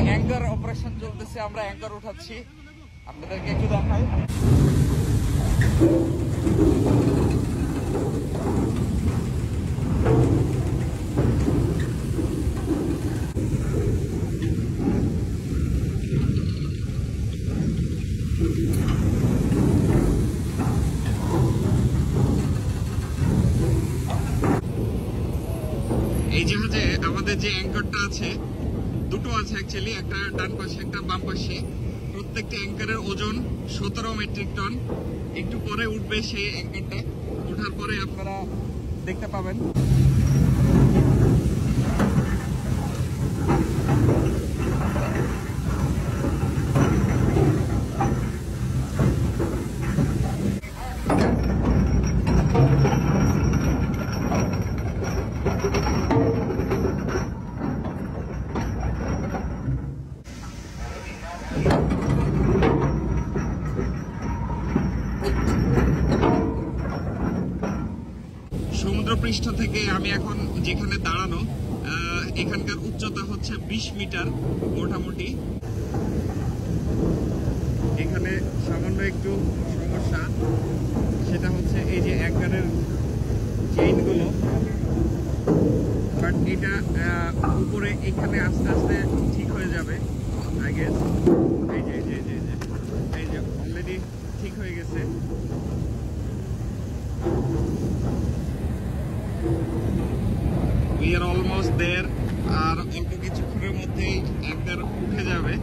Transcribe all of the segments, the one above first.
Anchor operation চলতেছে, আমরা anchor উঠাচ্ছি, আপনাদেরকে একটু দেখাই। এই জাহাজে আমাদের যে অ্যাঙ্কারটা আছে, দুটো আছে অ্যাকচুয়ালি, একটা ডান পাশে একটা বাম পাশে। প্রত্যেকটা অ্যাঙ্কারের ওজন 17 মেট্রিক টন। একটু পরে উঠবে সেই অ্যাঙ্কারটা, ওঠার পরে আপনারা দেখতে পাবেন। সমুদ্রপৃষ্ঠ থেকে আমি এখন যেখানে দাঁড়ানো, এখানকার উচ্চতা হচ্ছে 20 মিটার মোটামুটি। এখানে সামান্য একটু সমস্যা, সেটা হচ্ছে এই যে অ্যাঙ্কারের চেইনগুলো, বাট এটা উপরে এখানে আস্তে আস্তে ঠিক হয়ে যাবে আই গেস। এই যে এই যে অলরেডি ঠিক হয়ে গেছে। We are almost there, আর অল্প কিছুক্ষণের মধ্যেই অ্যাঙ্কার উঠে যাবে।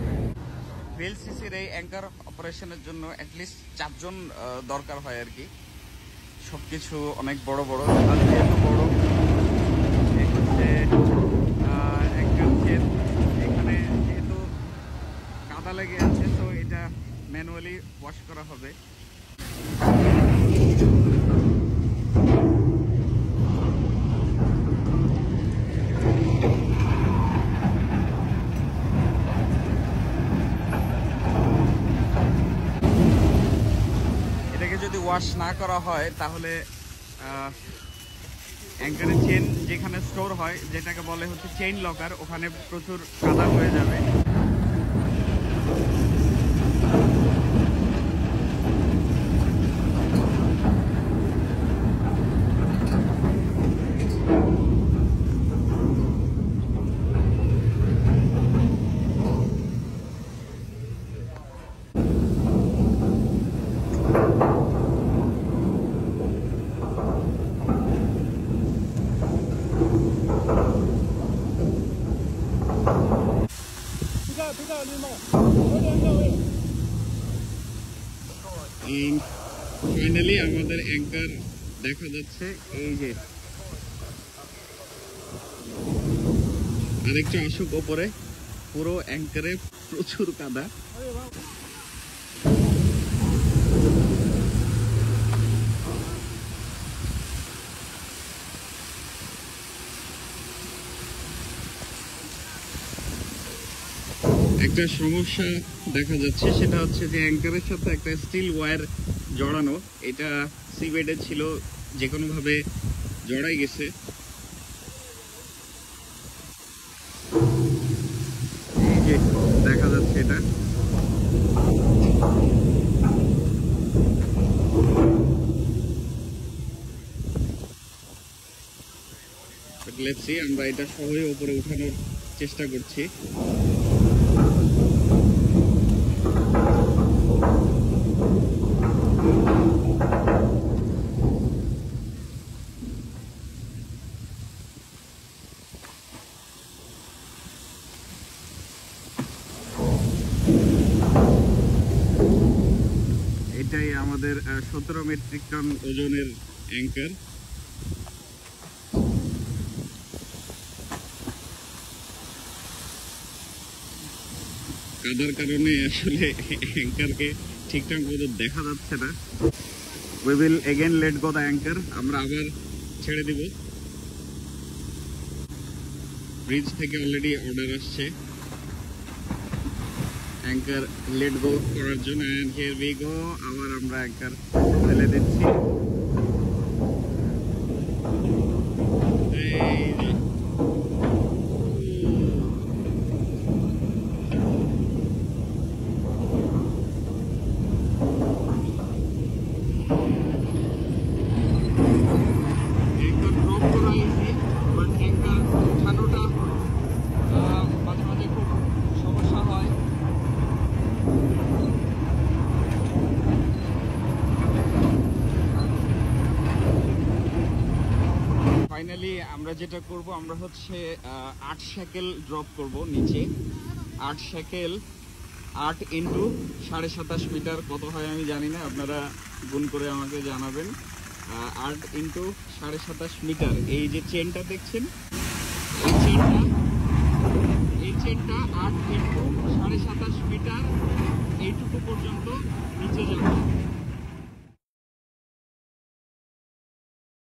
ভিএলসিসির এই অ্যাঙ্কার অপারেশনের জন্য অ্যাটলিস্ট 4 জন দরকার হয় আর কি। সবকিছু অনেক বড় বড়, আর যেহেতু বড় হচ্ছে অ্যাঙ্কার চেন, এখানে যেহেতু কাদা লেগে আছে, তো এটা ম্যানুয়ালি ওয়াশ করা হবে। যদি ওয়াশ না করা হয় তাহলে অ্যাঙ্কারের চেন যেখানে স্টোর হয়, যেটাকে বলে হচ্ছে চেইন লকার, ওখানে প্রচুর কাদা হয়ে যাবে। ফাইনালি আমাদের অ্যাঙ্কার দেখা যাচ্ছে। এই যে আরেকটা আসুক ওপরে, পুরো অ্যাঙ্কারে প্রচুর কাদা। একটা সমস্যা দেখা যাচ্ছে, সেটা হচ্ছে যে অ্যাঙ্কারের সাথে একটা স্টিল ওয়্যার জড়ানো, এটা সিবেডে ছিল, যে কোনো ভাবে জড়াই গেছে। এই যে দেখা যাচ্ছে এটা। লেটস সি, আমরা এটা সহজে উপরে উঠানোর চেষ্টা করছি। এটাই আমাদের 17 মেট্রিক টন ওজনের অ্যাঙ্কার। কাদার কারণে আসলে অ্যাঙ্কারকে ঠিকঠাক মতো দেখা যাচ্ছে না। We will again let go the anchor, আমরা আবার ছেড়ে দিব। ব্রিজ থেকে অলরেডি অর্ডার আসছে অ্যাঙ্কার লেট গো করার জন্য, এন্ড হিয়ার উই গো। আবার আমরা অ্যাঙ্কার ফেলে দিচ্ছি। এই যে আমরা যেটা করব, আমরা হচ্ছে 8 শ্যাকেল ড্রপ করব নিচে। 8 শ্যাকেল 8 ইন্টু 27.5 মিটার কত হয় আমি জানি না, আপনারা গুণ করে আমাকে জানাবেন। 8 ইন্টু 27.5 মিটার, এই যে চেনটা দেখছেন, এই চেনটা 8 ইন্টু 27.5 মিটার এইটুকু পর্যন্ত